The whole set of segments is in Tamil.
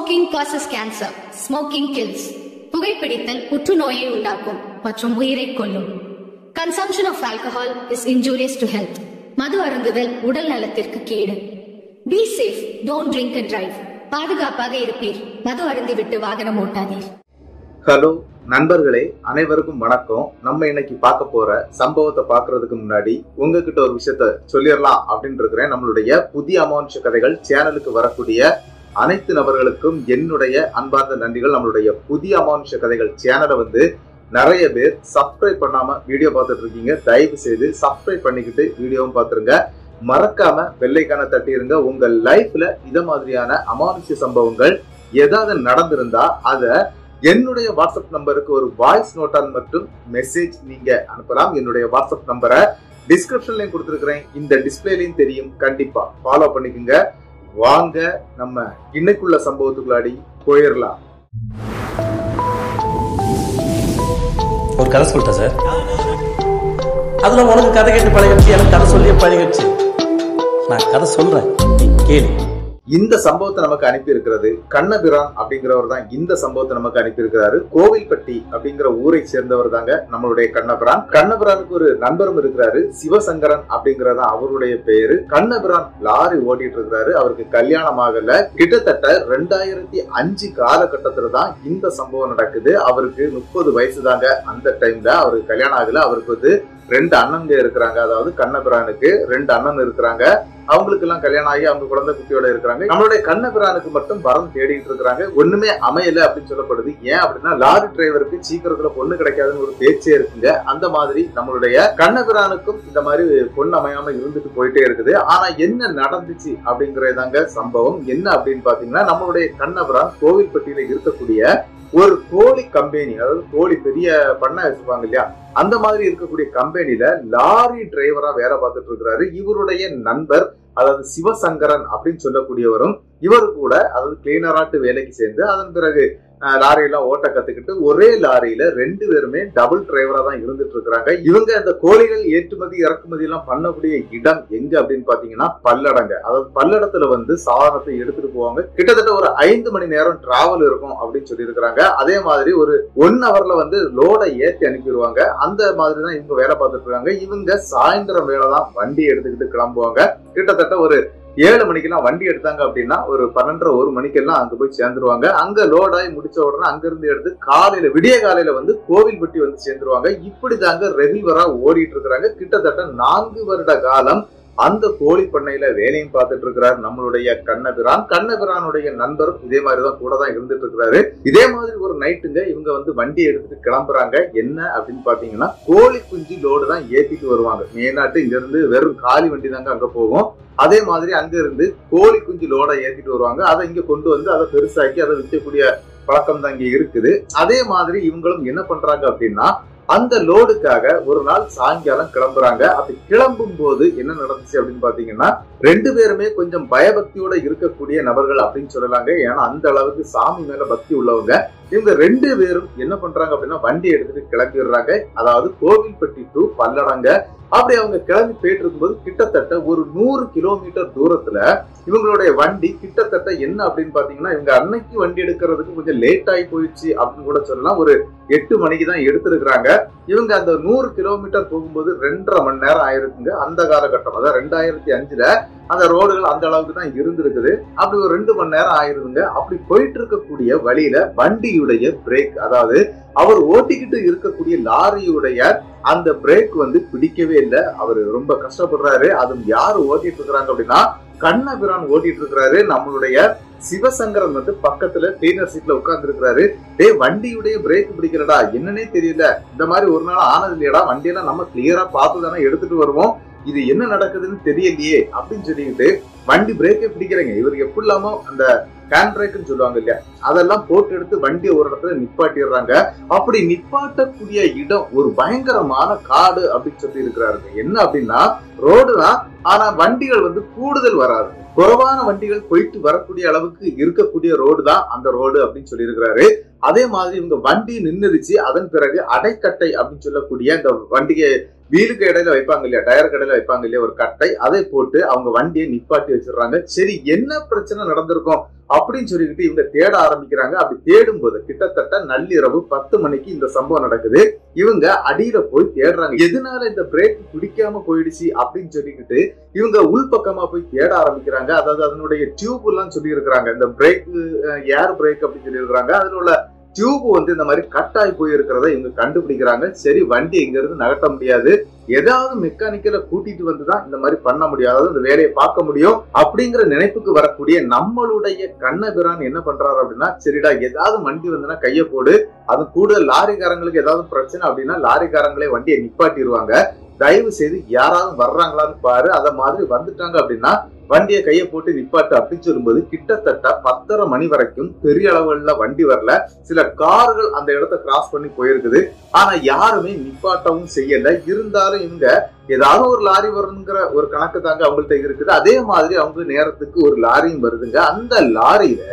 Smoking causes cancer. Smoking kills. புகைப்பிடித்தல் புற்றுநோயை உண்டாக்கும் மற்றும் உயிரை கொல்லும். Consumption of alcohol is injurious to health. மது அருந்துதல் உடல் நலத்திற்கு கேடு. Be safe. Don't drink and drive. பாதுகாப்பாக இருப்பீர். மது அருந்திவிட்டு வாகனம் ஓட்டாதீர். ஹலோ நண்பர்களே, அனைவருக்கும் வணக்கம். நம்ம இன்னைக்கு பார்க்க போற சம்பவத்தை பாக்குறதுக்கு முன்னாடி உங்ககிட்ட ஒரு விஷயத்த சொல்லிடலாம் அப்படின்னு இருக்கிறேன். நம்மளுடைய புதிய அமானுஷ கதைகள் சேனலுக்கு வரக்கூடிய அனைத்து நபர்களுக்கும் என்னுடைய அன்பார்ந்த நன்றிகள். நம்மளுடைய புதிய அமானுஷ கதைகள் சேனலை நிறைய பேர் சப்ஸ்கிரைப் பண்ணாம வீடியோ பார்த்துட்டு இருக்கீங்க. தயவு செய்து சப்ஸ்கிரைப் பண்ணிக்கிட்டு வீடியோவும் பார்த்துருங்க. மறக்காம பெல்லைக்கான தட்டிருங்க. உங்க லைஃப்ல இத மாதிரியான அமானுஷ சம்பவங்கள் ஏதாவது நடந்திருந்தா அத என்னுடைய வாட்ஸ்அப் நம்பருக்கு ஒரு வாய்ஸ் நோட்டால் மட்டும் மெசேஜ் நீங்க அனுப்பலாம். என்னுடைய வாட்ஸ்அப் நம்பரை டிஸ்கிரிப்ஷன்லயும் கொடுத்துருக்கிறேன், இந்த டிஸ்பிளேலையும் தெரியும். கண்டிப்பா ஃபாலோ பண்ணிக்கோங்க. வாங்க நம்ம இன்னைக்குள்ள சம்பவத்துக்குள்ளாடி போயிடலாம். ஒரு கதை சொல்லிட்டேன் சார். அதுல உனக்கு கதை கேட்டு பழகிடுச்சு, எனக்கு கதை சொல்லியே பழகிடுச்சு. நான் கதை சொல்றேன், நீ கேளு. இந்த சம்பவத்தை நமக்கு அனுப்பி இருக்கிறது கண்ணபிரான் அப்படிங்கிறவர் தான். இந்த சம்பவத்தை நமக்கு அனுப்பி இருக்கிறாரு. கோவில்பட்டி அப்படிங்கிற ஊரை சேர்ந்தவர் தாங்க நம்மளுடைய கண்ணபிரான். கண்ணபிரானுக்கு ஒரு நண்பரும் இருக்கிறாரு, சிவசங்கரன் அப்படிங்கறதா அவருடைய பெயரு. கண்ணபிரான் லாரி ஓட்டிட்டு இருக்கிறாரு. அவருக்கு கல்யாணம் ஆகல. கிட்டத்தட்ட 2005 காலகட்டத்துல தான் இந்த சம்பவம் நடக்குது. அவருக்கு 30 வயசு தாங்க. அந்த டைம்ல அவருக்கு கல்யாணம் ஆகல. அவருக்கு 2 அண்ணங்க இருக்கிறாங்க. அதாவது கண்ணபிரானுக்கு 2 அண்ணன் இருக்கிறாங்க. அவங்களுக்கு எல்லாம் கல்யாணம் ஆகி அவங்க குழந்தை குட்டியோட இருக்கிறாங்க. நம்மளுடைய கண்ணபிரானுக்கு மட்டும் வரம் தேடிட்டு இருக்கிறாங்க. ஒண்ணுமே அமையல அப்படின்னு சொல்லப்படுது. ஏன் அப்படின்னா லாரி டிரைவருக்கு சீக்கிரத்துல பொண்ணு கிடைக்காதுன்னு ஒரு பேச்சே இருக்குங்க. அந்த மாதிரி நம்மளுடைய கண்ணபிரானுக்கும் இந்த மாதிரி பொண்ணு அமையாம இருந்துட்டு போயிட்டே இருக்குது. ஆனா என்ன நடந்துச்சு அப்படிங்கறதாங்க சம்பவம். என்ன அப்படின்னு பாத்தீங்கன்னா, நம்மளுடைய கண்ணபிரான் கோவில்பட்டியில இருக்கக்கூடிய ஒரு கோழி கம்பெனி, அதாவது கோழி பெரிய பண்ணை வச்சுப்பாங்க இல்லையா, அந்த மாதிரி இருக்கக்கூடிய கம்பெனில லாரி டிரைவரா வேலை பார்த்துட்டு இருக்கிறாரு. இவருடைய நண்பர், அதாவது சிவசங்கரன் அப்படின்னு சொல்லக்கூடியவரும் இவரு கூட, அதாவது கிளீனராட்டு வேலைக்கு சேர்ந்து அதன் பிறகு லாரியெல்லாம் ஓட்ட கத்துக்கிட்டு ஒரே லாரியில 2 பேருமே டபுள் டிரைவரா தான் இருந்துட்டு இருக்கிறாங்க. இவங்க அந்த கோழிகள் ஏற்றுமதி இறக்குமதி எல்லாம் பண்ணக்கூடிய இடம் எங்க அப்படின்னு பாத்தீங்கன்னா பல்லடங்க. அதாவது பல்லடத்துல சாதனத்தை எடுத்துட்டு போவாங்க. கிட்டத்தட்ட ஒரு 5 மணி நேரம் டிராவல் இருக்கும் அப்படின்னு சொல்லி இருக்கிறாங்க. அதே மாதிரி ஒரு 1 ஹவர்ல லோடை ஏற்றி அனுப்பிடுவாங்க. அந்த மாதிரி தான் இவங்க வேலை பார்த்துட்டு இருக்காங்க. இவங்க சாயந்தரம் வேலை தான் வண்டி எடுத்துக்கிட்டு கிளம்புவாங்க. கிட்டத்தட்ட ஒரு 7 மணிக்கெல்லாம் வண்டி எடுத்தாங்க அப்படின்னா ஒரு 12:30 1 மணிக்கெல்லாம் அங்க போய் சேர்ந்துருவாங்க. அங்க லோடாய் முடிச்ச உடனே அங்க இருந்து எடுத்து காலையில விடிய காலையில கோவில்பட்டி சேர்ந்துருவாங்க. இப்படி தாங்க ரெகுலரா ஓடிட்டு இருக்கிறாங்க. கிட்டத்தட்ட 4 வருட காலம் அந்த கோழி பண்ணையில வேலையும் பார்த்துட்டு இருக்கிறார் நம்மளுடைய கண்ணபிரான். கண்ணபிரானுடைய நண்பரும் இதே மாதிரிதான் கூட தான் இருந்துட்டு இருக்கிறாரு. இதே மாதிரி ஒரு நைட்டுங்க இவங்க வண்டி எடுத்துட்டு கிளம்புறாங்க. என்ன அப்படின்னு பாத்தீங்கன்னா, கோழி குஞ்சு லோடு தான் ஏத்திட்டு வருவாங்க. மேநாட்டு இங்க இருந்து வெறும் காலி வண்டி தாங்க அங்க போகும். அதே மாதிரி அங்க இருந்து கோழி குஞ்சு லோட ஏத்திட்டு வருவாங்க. அதை இங்க கொண்டு அதை பெருசாக்கி அதை விற்கக்கூடிய பழக்கம் தான் இங்க இருக்குது. அதே மாதிரி இவங்களும் என்ன பண்றாங்க அப்படின்னா, அந்த லோடுக்காக ஒரு நாள் சாயங்காலம் கிளம்புறாங்க. அப்படி கிளம்பும் போது என்ன நடந்துச்சு அப்படின்னு பாத்தீங்கன்னா, 2 பேருமே கொஞ்சம் பயபக்தியோட இருக்கக்கூடிய நபர்கள் அப்படின்னு சொல்லலாங்க. ஏன்னா அந்த அளவுக்கு சாமி மேல பக்தி உள்ளவங்க. இவங்க 2 பேரும் என்ன பண்றாங்க அப்படின்னா, வண்டி எடுத்துட்டு கிளம்பிடுறாங்க. அதாவது கோவில்பட்டி டு பல்லடங்க. அப்படி அவங்க கிளம்பி போயிட்டு இருக்கும்போது கிட்டத்தட்ட ஒரு 100 கிலோமீட்டர் தூரத்துல இவங்களுடைய வண்டி கிட்டத்தட்ட என்ன அப்படின்னு பாத்தீங்கன்னா, இவங்க அன்னைக்கு வண்டி எடுக்கிறதுக்கு கொஞ்சம் லேட் ஆகி போயிடுச்சு அப்படின்னு கூட சொல்லலாம். ஒரு 8 மணிக்கு தான் எடுத்திருக்கிறாங்க. இவங்க அந்த 100 கிலோமீட்டர் போகும்போது 2.5 மணி நேரம் ஆயிருக்குங்க. அந்த காலகட்டம், அதாவது 2005ல அந்த ரோடுகள் அந்த அளவுக்கு தான் இருந்திருக்குது. அப்படி ஒரு 2 மணி நேரம் ஆயிருதுங்க. அப்படி போயிட்டு இருக்கக்கூடிய வழியில வண்டியுடைய பிரேக், அதாவது அவர் ஓட்டிக்கிட்டு இருக்கக்கூடிய லாரியுடைய அந்த பிரேக் பிடிக்கவே இல்லை. அவர் ரொம்ப கஷ்டப்படுறாரு. அதுவும் யாரு ஓட்டிட்டு இருக்கிறாங்க அப்படின்னா, கண்ணபிரான் ஓட்டிட்டு இருக்கிறாரு. நம்மளுடைய சிவசங்கரன் பக்கத்துல கிளீனர் சீட்ல உட்கார்ந்து இருக்கிறாரு. வண்டியுடைய பிரேக் பிடிக்கிறடா, என்னன்னே தெரியல, இந்த மாதிரி ஒரு நாள் ஆனது இல்லையடா, வண்டியெல்லாம் நம்ம கிளியரா பார்த்து தானே எடுத்துட்டு வருவோம், இது என்ன நடக்குதுன்னு தெரியலையே அப்படின்னு சொல்லிட்டு வண்டி பிரேக்கே பிடிக்கிறேங்க. இவருக்கு எப்படி இல்லாம அந்த ஹேண்ட் பிரேக்னு சொல்லுவாங்க இல்லையா, அதெல்லாம் போட்டு எடுத்து வண்டியை ஒரு இடத்துல நிப்பாட்டிடுறாங்க. அப்படி நிப்பாட்டக்கூடிய இடம் ஒரு பயங்கரமான காடு அப்படின்னு சொல்லி இருக்கிறாருங்க. என்ன அப்படின்னா, ரோடு தான், ஆனா வண்டிகள் கூடுதல் வராது. குறைவான வண்டிகள் போயிட்டு வரக்கூடிய அளவுக்கு இருக்கக்கூடிய ரோடு தான் அந்த ரோடு அப்படின்னு சொல்லி இருக்கிறாரு. அதே மாதிரி இவங்க வண்டி நின்றுச்சு. அதன் பிறகு அடைக்கட்டை அப்படின்னு சொல்லக்கூடிய அந்த வண்டியை வீலுக்கு இடையில வைப்பாங்க இல்லையா, டயருக்கு இடையில வைப்பாங்க இல்லையா ஒரு கட்டை, அதை போட்டு அவங்க வண்டியை நிப்பாட்டி வச்சிடுறாங்க. சரி என்ன பிரச்சனை நடந்திருக்கும் அப்படின்னு சொல்லிக்கிட்டு இவங்க தேட ஆரம்பிக்கிறாங்க. அப்படி தேடும் போது கிட்டத்தட்ட நள்ளிரவு 10 மணிக்கு இந்த சம்பவம் நடக்குது. இவங்க அடியில போய் தேடுறாங்க, எதனால இந்த பிரேக் பிடிக்காம போயிடுச்சு அப்படின்னு சொல்லிக்கிட்டு இவங்க உள்பக்கமா போய் தேட ஆரம்பிக்கிறாங்க. அதாவது அதனுடைய டியூப் எல்லாம் சொல்லி இருக்கிறாங்க, இந்த பிரேக் ஏர் பிரேக் அப்படின்னு சொல்லி இருக்கிறாங்க. அதுல உள்ள டியூப் வந்து இந்த மாதிரி கட் ஆகி போயிருக்கிறத இவங்க கண்டுபிடிக்கிறாங்க. சரி வண்டி இங்க இருந்து நகர்த்த முடியாது, ஏதாவது மெக்கானிக்கல கூட்டிட்டு வந்துதான் இந்த மாதிரி பண்ண முடியும், அதாவது இந்த வேலையை பார்க்க முடியும் அப்படிங்கிற நினைப்புக்கு வரக்கூடிய நம்மளுடைய கண்ணபிரான் என்ன பண்றாரு அப்படின்னா, சரிடா ஏதாவது வண்டி வந்துன்னா கைய போடு, அது கூட லாரிக்காரங்களுக்கு ஏதாவது பிரச்சனை அப்படின்னா லாரிக்காரங்களே வண்டியை நிப்பாட்டிடுவாங்க, தயவு செய்து யாராவது வர்றாங்களான்னு பாரு, அத மாதிரி வந்துட்டாங்க அப்படின்னா வண்டியை கையை போட்டு நிப்பாட்டு அப்படின்னு சொல்லும்போது கிட்டத்தட்ட 10:30 மணி வரைக்கும் பெரிய அளவுல வண்டி வரல. சில கார்கள் அந்த இடத்த கிராஸ் பண்ணி போயிருக்குது, ஆனா யாருமே நிப்பாட்டவும் செய்யல. இருந்தாலும் இவங்க ஏதாவது ஒரு லாரி வருங்கிற ஒரு கணக்கு தாங்க அவங்கள்ட்ட இருக்குது. அதே மாதிரி அவங்க நேரத்துக்கு ஒரு லாரியும் வருதுங்க. அந்த லாரியில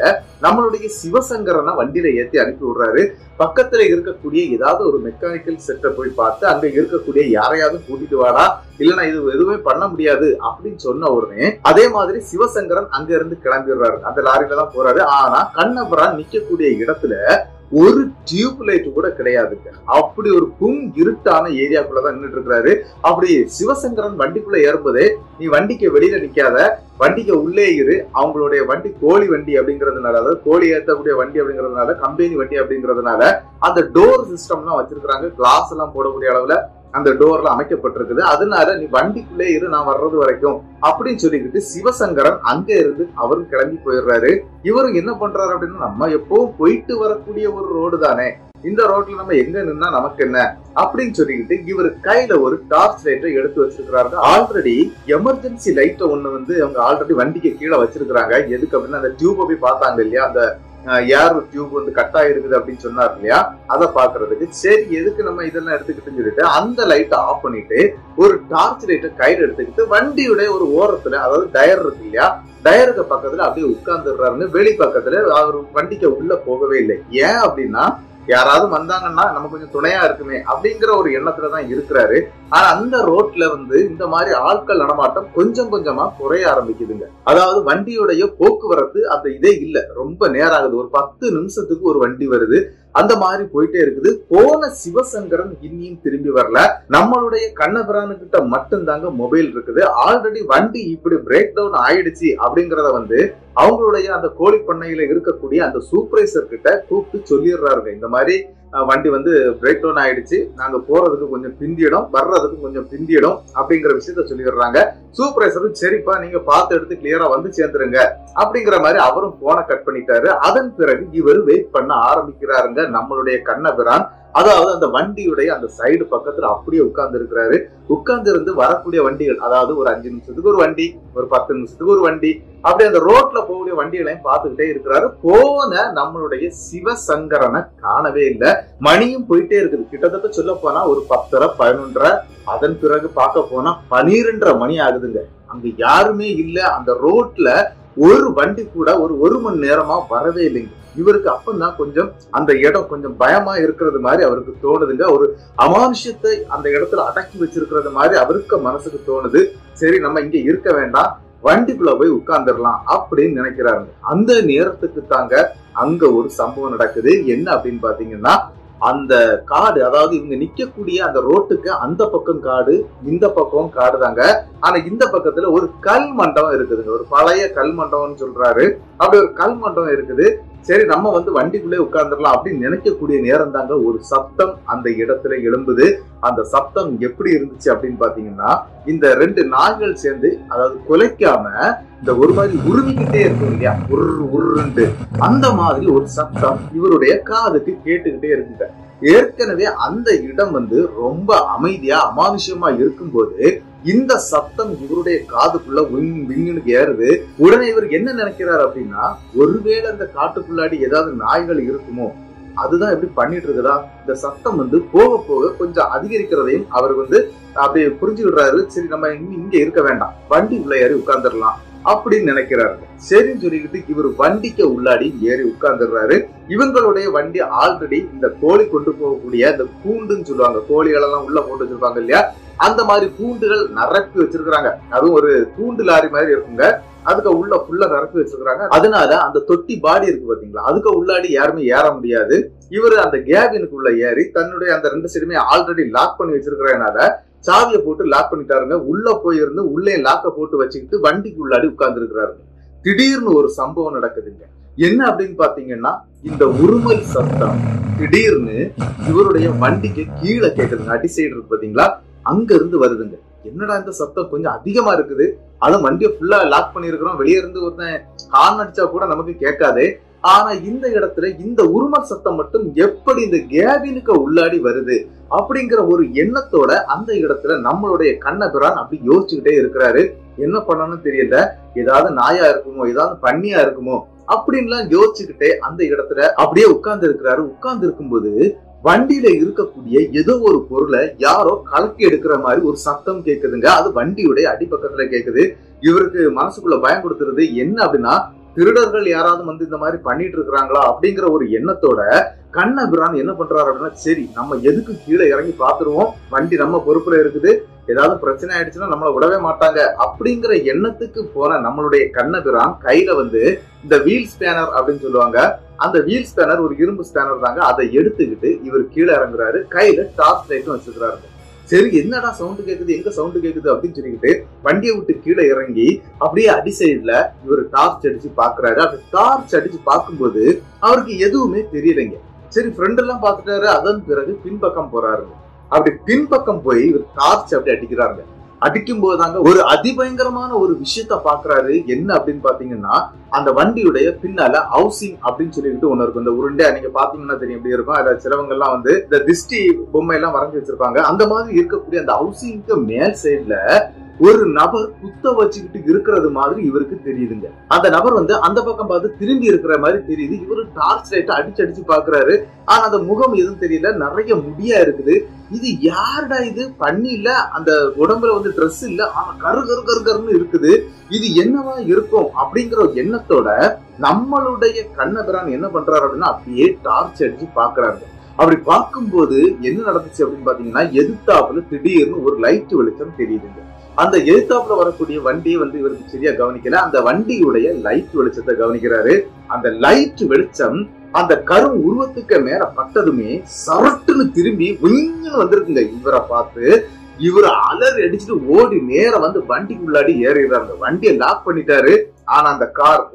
நம்மளுடைய சிவசங்கரனை வண்டியில ஏத்தி அனுப்பி விடுறாரு. பக்கத்துல இருக்கக்கூடிய ஏதாவது ஒரு மெக்கானிக்கல் செட்டை போய் பார்த்து அங்க இருக்கக்கூடிய யாரையாவது கூட்டிட்டு வாடா, இல்லைன்னா இது எதுவுமே பண்ண முடியாது அப்படின்னு சொன்ன உடனே அதே மாதிரி சிவசங்கரன் அங்க இருந்து கிளம்பிடுறாரு. அந்த லாரியில தான் போறாரு. ஆனா கண்ணபிரான் நிக்கக்கூடிய இடத்துல ஒரு டியூப் லைட் கூட கிடையாதுங்க. அப்படி ஒரு இருட்டான ஏரியாக்குள்ளதான் நின்றுட்டு இருக்கிறாரு. அப்படி சிவசங்கரன் வண்டிக்குள்ள ஏறும்போதே, நீ வண்டிக்கு வெளியில நிக்காத, வண்டிக்கு உள்ளே இரு, அவங்களுடைய வண்டி கோழி வண்டி அப்படிங்கறதுனால, அதாவது கோழி ஏற்றக்கூடிய வண்டி அப்படிங்கறதுனால, கம்பெனி வண்டி அப்படிங்கறதுனால அந்த டோர் சிஸ்டம் எல்லாம் வச்சிருக்காங்க, கிளாஸ் எல்லாம் போடக்கூடிய அளவுல அந்த டோர்ல அமைக்கப்பட்டிருக்குது. அதனால நீ வண்டிக்குள்ளே இரு, நான் வர்றது வரைக்கும் அப்படின்னு சொல்லிக்கிட்டு சிவசங்கரன் அங்க இருந்து அவரும் கிளம்பி போயிடுறாரு. இவரும் என்ன பண்றாரு அப்படின்னா, நம்ம எப்பவும் போயிட்டு வரக்கூடிய ஒரு ரோடு தானே, இந்த ரோட்ல நம்ம எங்க நின்னா நமக்கு என்ன அப்படின்னு சொல்லிக்கிட்டு இவர் கையில ஒரு டார்ச் லைட்டை எடுத்து வச்சிருக்கிறாங்க. ஆல்ரெடி எமர்ஜென்சி லைட்டை ஒண்ணு வந்து அவங்க ஆல்ரெடி வண்டிக்கு கீழே வச்சிருக்கிறாங்க. எதுக்கு அப்படின்னா அந்த டியூபை போய் பார்த்தாங்க இல்லையா, அந்த ஏர் டியூப் வந்து கட் ஆயிருக்குது அப்படின்னு சொன்னார் இல்லையா, அதை பாக்குறதுக்கு. சரி எதுக்கு நம்ம இதெல்லாம் எடுத்துக்கிட்டுன்னு சொல்லிட்டு அந்த லைட்டை ஆஃப் பண்ணிட்டு ஒரு டார்ச் லைட்டை கையில எடுத்துக்கிட்டு வண்டியுடைய ஒரு ஓரத்துல, அதாவது டயர் இருக்கு இல்லையா, டயருக்கு பக்கத்துல அப்படியே உட்கார்ந்துடுறாருன்னு. வெளி பக்கத்துல அவர் வண்டிக்கு உள்ள போகவே இல்லை. ஏன் அப்படின்னா யாராவது வந்தாங்கன்னா நம்ம கொஞ்சம் துணையா இருக்குமே அப்படிங்கிற ஒரு எண்ணத்துலதான் இருக்கிறாரு. ஆனா அந்த ரோட்ல வந்து இந்த மாதிரி ஆட்கள் நடமாட்டம் கொஞ்சம் கொஞ்சமா குறைய ஆரம்பிக்குதுங்க. அதாவது வண்டியுடைய போக்குவரத்து அந்த இதே இல்ல, ரொம்ப நேரம் ஆகுது. ஒரு 10 நிமிஷத்துக்கு ஒரு வண்டி வருது, அந்த மாதிரி போயிட்டே இருக்குது. போன சிவசங்கரன் இன்னியும் திரும்பி வரல. நம்மளுடைய கண்ணபிரானு கிட்ட மட்டும்தாங்க மொபைல் இருக்குது. ஆல்ரெடி வண்டி இப்படி பிரேக் டவுன் ஆயிடுச்சு அப்படிங்கறத வந்து அவங்களுடைய அந்த கோழி பண்ணையில இருக்கக்கூடிய அந்த சூப்பர்வைசர் கிட்ட கூப்பிட்டு சொல்லிடுறாருங்க, இந்த மாதிரி வண்டி வந்து பிரேக் டவுன் ஆயிடுச்சு, நாங்க போறதுக்கு கொஞ்சம் பிந்தியிடும், வர்றதுக்கு கொஞ்சம் பிந்தியிடும் அப்படிங்கிற விஷயத்த சொல்லிடுறாங்க. சூப்பர்வைசரும் சரிப்பா நீங்க பார்த்து எடுத்து கிளியரா வந்து சேர்ந்துருங்க அப்படிங்கிற மாதிரி அவரும் போனை கட் பண்ணிட்டாரு. அதன் பிறகு இவர் வெயிட் பண்ண ஆரம்பிக்கிறாருங்க நம்மளுடைய கண்ணபிரான். அதாவது அந்த வண்டியுடைய அந்த சைடு பக்கத்துல அப்படியே உட்கார்ந்து இருக்கிறாரு. உட்கார்ந்து இருந்து வரக்கூடிய வண்டிகள், அதாவது ஒரு 5 நிமிஷத்துக்கு ஒரு வண்டி, ஒரு 10 நிமிஷத்துக்கு ஒரு வண்டி, அப்படி அந்த ரோட்ல போகக்கூடிய வண்டிகளையும் பார்த்துக்கிட்டே இருக்கிறாரு. போன நம்மளுடைய சிவசங்கரனை காணவே இல்லை. மணியும் போயிட்டே இருக்குது. கிட்டத்தட்ட சொல்ல போனா ஒரு 10:30 11:30, அதன் பிறகு பார்க்க போனா 12:30 மணி ஆகுதுங்க. அங்க யாருமே இல்ல. அந்த ரோட்ல ஒரு வண்டி கூட ஒரு மணி நேரமா வரவே இல்லைங்க. இவருக்கு அப்பதான் கொஞ்சம் அந்த இடம் கொஞ்சம் பயமா இருக்கிறது மாதிரி அவருக்கு தோணுதுங்க. ஒரு அமானுஷத்தை அந்த இடத்துல அடக்கி வச்சிருக்கிறது மாதிரி அவருக்கு மனசுக்கு தோணுது. சரி நம்ம இங்க இருக்க வேண்டாம், வண்டிக்குள்ள போய் உட்கார்ந்துடலாம் அப்படின்னு நினைக்கிறாரு. அந்த நேரத்துக்கு தாங்க அங்க ஒரு சம்பவம் நடக்குது. என்ன அப்படின்னு பாத்தீங்கன்னா, அந்த காடு, அதாவது இவங்க நிக்கக்கூடிய அந்த ரோட்டுக்கு அந்த பக்கம் காடு, இந்த பக்கம் காடு தாங்க. ஆனா இந்த பக்கத்துல ஒரு கல் மண்டபம் இருக்குதுங்க, ஒரு பழைய கல் மண்டபம்னு சொல்றாரு. அப்படி ஒரு கல் மண்டபம் இருக்குது. சரி நம்ம வந்து வண்டிக்குள்ளே உட்கார்ந்துடலாம் அப்படின்னு நினைக்கக்கூடிய நேரம் தாங்க ஒரு சத்தம் அந்த இடத்துல எழும்புது. அந்த சத்தம் எப்படி இருந்துச்சு அப்படின்னு பாத்தீங்கன்னா, இந்த 2 நாய்கள் சேர்ந்து, அதாவது குலைக்காம இந்த ஒரு மாதிரி உருவிக்கிட்டே இருக்கும் இல்லையா, உருண்டு அந்த மாதிரி ஒரு சத்தம் இவருடைய காதுக்கு கேட்டுக்கிட்டே இருக்குங்க. ஏற்கனவே அந்த இடம் வந்து ரொம்ப அமைதியா அமானுஷமா இருக்கும்போது இந்த சத்தம் இவருடைய காதுக்குள்ள விண்ணுக்கு ஏறுது. உடனே இவர் என்ன நினைக்கிறார் அப்படின்னா, ஒருவேளை அந்த காட்டுக்குள்ளாடி ஏதாவது நாய்கள் இருக்குமோ, அதுதான் எப்படி பண்ணிட்டு இருக்குதா, இந்த சத்தம் வந்து போக போக கொஞ்சம் அதிகரிக்கிறதையும் அவர் வந்து அப்படியே புரிஞ்சு விடுறாரு. சரி நம்ம இங்க இருக்க வேண்டாம், வண்டி உள்ள ஏறி உட்கார்ந்துடலாம் அப்படின்னு நினைக்கிறாரு. சரின்னு சொல்லிக்கிட்டு இவர் வண்டிக்கு உள்ளாடி ஏறி உட்கார்ந்துடுறாரு. இவங்களுடைய வண்டி ஆல்ரெடி இந்த கோழி கொண்டு போகக்கூடிய இந்த கூண்டுன்னு சொல்லுவாங்க, கோழிகள் எல்லாம் உள்ள போட்டு வச்சிருப்பாங்க இல்லையா, அந்த மாதிரி கூண்டுகள் நிரப்பி வச்சிருக்கிறாங்க. அதுவும் ஒரு கூண்டு லாரி மாதிரி இருக்குங்க, அதுக்கு உள்ள ஃபுல்லா நிரப்பி வச்சிருக்காங்க. அதனால அந்த தொட்டி பாடி இருக்கு பாத்தீங்களா, அதுக்கு உள்ளாடி யாருமே ஏற முடியாது. இவரு அந்த கேபினுக்குள்ள ஏறி தன்னுடைய அந்த 2 சைடுமே ஆல்ரெடி லாக் பண்ணி வச்சிருக்கிறதுனால சாவியை போட்டு லாக் பண்ணிட்டாருங்க. உள்ள போயிருந்து உள்ளே லாக்க போட்டு வச்சுக்கிட்டு வண்டிக்கு உள்ளாடி உட்கார்ந்து இருக்கிறாருங்க. திடீர்னு ஒரு சம்பவம் நடக்குதுங்க. என்ன அப்படின்னு பாத்தீங்கன்னா, இந்த உருமல் சத்தம் திடீர்னு இவருடைய வண்டிக்கு கீழே கேக்குதுங்க. அடி சைடு இருக்கு பாத்தீங்களா, அங்க இருந்து வருதுங்க. என்னடா இந்த சத்தம் கொஞ்சம் அதிகமா இருக்குது, அதுவும் வண்டியை ஃபுல்லா லாக் பண்ணி இருக்கிறோம், வெளியே இருந்து ஒருத்தன் ஹார்ன் அடிச்சா கூட நமக்கு கேட்காது. ஆனா இந்த இடத்துல இந்த உருமல் சத்தம் மட்டும் எப்படி இந்த கேபினுக்கு உள்ளாடி வருது அப்படிங்கிற ஒரு எண்ணத்தோட அந்த இடத்துல நம்மளுடைய கண்ணபிரான் அப்படி யோசிச்சுக்கிட்டே இருக்கிறாரு. என்ன பண்ணணும்னு தெரியல, ஏதாவது நாயா இருக்குமோ, ஏதாவது பன்னியா இருக்குமோ அப்படின்லாம் யோசிச்சுக்கிட்டே அந்த இடத்துல அப்படியே உட்கார்ந்து இருக்கிறாரு. உட்கார்ந்து இருக்கும்போது வண்டியில இருக்கக்கூடிய ஏதோ ஒரு பொருளை யாரோ கலக்கி எடுக்கிற மாதிரி ஒரு சத்தம் கேக்குதுங்க. அது வண்டியுடைய அடிப்பக்கத்துல கேக்குது. இவருக்கு மனசுக்குள்ள பயம் கொடுத்துருது. என்ன அப்படின்னா, திருடர்கள் யாராவது வந்து இந்த மாதிரி பண்ணிட்டு இருக்கிறாங்களா அப்படிங்கிற ஒரு எண்ணத்தோட கண்ணபிரான் என்ன பண்றாரு அப்படின்னா, சரி நம்ம எதுக்கு கீழே இறங்கி பாத்துருவோம், வண்டி நம்ம பொறுப்புல இருக்குது, ஏதாவது பிரச்சனை ஆயிடுச்சுன்னா நம்மளை விடவே மாட்டாங்க அப்படிங்கிற எண்ணத்துக்கு போன நம்மளுடைய கண்ணபிரான் கையில வந்து இந்த வீல் ஸ்பேனர் அப்படின்னு சொல்லுவாங்க, அந்த வீல் ஸ்பேனர் ஒரு இரும்பு ஸ்பேனர் தாங்க, அதை எடுத்துக்கிட்டு இவர் கீழே இறங்குறாரு. கையில டார்ச் லைட்டும் வச்சுக்கிறாரு. சரி என்னடா சவுண்டு கேக்குது, எங்க சவுண்டு கேக்குது அப்படின்னு சொல்லிக்கிட்டு வண்டியை விட்டு கீழே இறங்கி அப்படியே அடி சைடுல இவர் டார்ச் அடிச்சு பாக்குறாரு. அந்த டார்ச் அடிச்சு பார்க்கும்போது அவருக்கு எதுவுமே தெரியலைங்க. சரி ஃப்ரெண்ட் எல்லாம் பாத்துட்டாரு. அதன் பிறகு பின்பக்கம் போறாருங்க. அப்படி பின்பக்கம் போய் இவர் டார்ச் அப்படி அடிக்கிறாருங்க. அடிக்கும் போதாங்க ஒரு அதிபயங்கரமான ஒரு விஷயத்த பாக்குறாரு. என்ன அப்படின்னு பாத்தீங்கன்னா, அந்த வண்டியுடைய பின்னால ஹவுசிங் அப்படின்னு சொல்லிட்டு ஒண்ணு இருக்கும். இந்த உருண்டை நீங்க பாத்தீங்கன்னா தெரியும் எப்படி இருக்கும். அதுல சிலவங்க எல்லாம் வந்து இந்த திஷ்டி பொம்மை எல்லாம் வரைஞ்சி வச்சிருப்பாங்க. அந்த மாதிரி இருக்கக்கூடிய அந்த ஹவுசிங்க்கு மேல் சைட்ல ஒரு நபர் குத்த வச்சுக்கிட்டு இருக்கிறது மாதிரி இவருக்கு தெரியுதுங்க. அந்த நபர் வந்து அந்த பக்கம் பார்த்து திரும்பி இருக்கிற மாதிரி தெரியுது. இவரு டார்ச் லைட் அடிச்சு அடிச்சு பாக்குறாரு. ஆனா அந்த முகம் எதுவும் தெரியல, நிறைய முடியா இருக்குது. இது யாருடா இது, பண்ணி இல்ல, அந்த உடம்புல வந்து ட்ரெஸ் இல்ல, ஆனா கரு கரு கரு கருன்னு இருக்குது, இது என்னவா இருக்கும் அப்படிங்கிற எண்ணத்தோட நம்மளுடைய கண்ணபிரான் என்ன பண்றாரு அப்படின்னா, அப்படியே டார்ச் அடிச்சு பாக்குறாரு. அப்படி பார்க்கும்போது என்ன நடந்துச்சு அப்படின்னு பாத்தீங்கன்னா, எதிர்த்தாப்புல திடீர்னு ஒரு லைட் வெளிச்சம் தெரியுதுங்க. அந்த எதிர்த்தாப்புல வரக்கூடிய வண்டியை வந்து இவருக்கு சரியா கவனிக்கல. அந்த வண்டியுடைய லைட் வெளிச்சத்தை கவனிக்கிறாரு. அந்த லைட் வெளிச்சம் அந்த கரும் உருவத்துக்கு மேல பட்டதுமே சரட்டுன்னு திரும்பி வந்திருக்குங்க. இவரை பார்த்து இவர் அலறி அடிச்சுட்டு ஓடி நேரம் வந்து வண்டிக்குள்ளாடி ஏறிடுறாரு. அந்த வண்டியை லாக் பண்ணிட்டாரு. ஆனா அந்த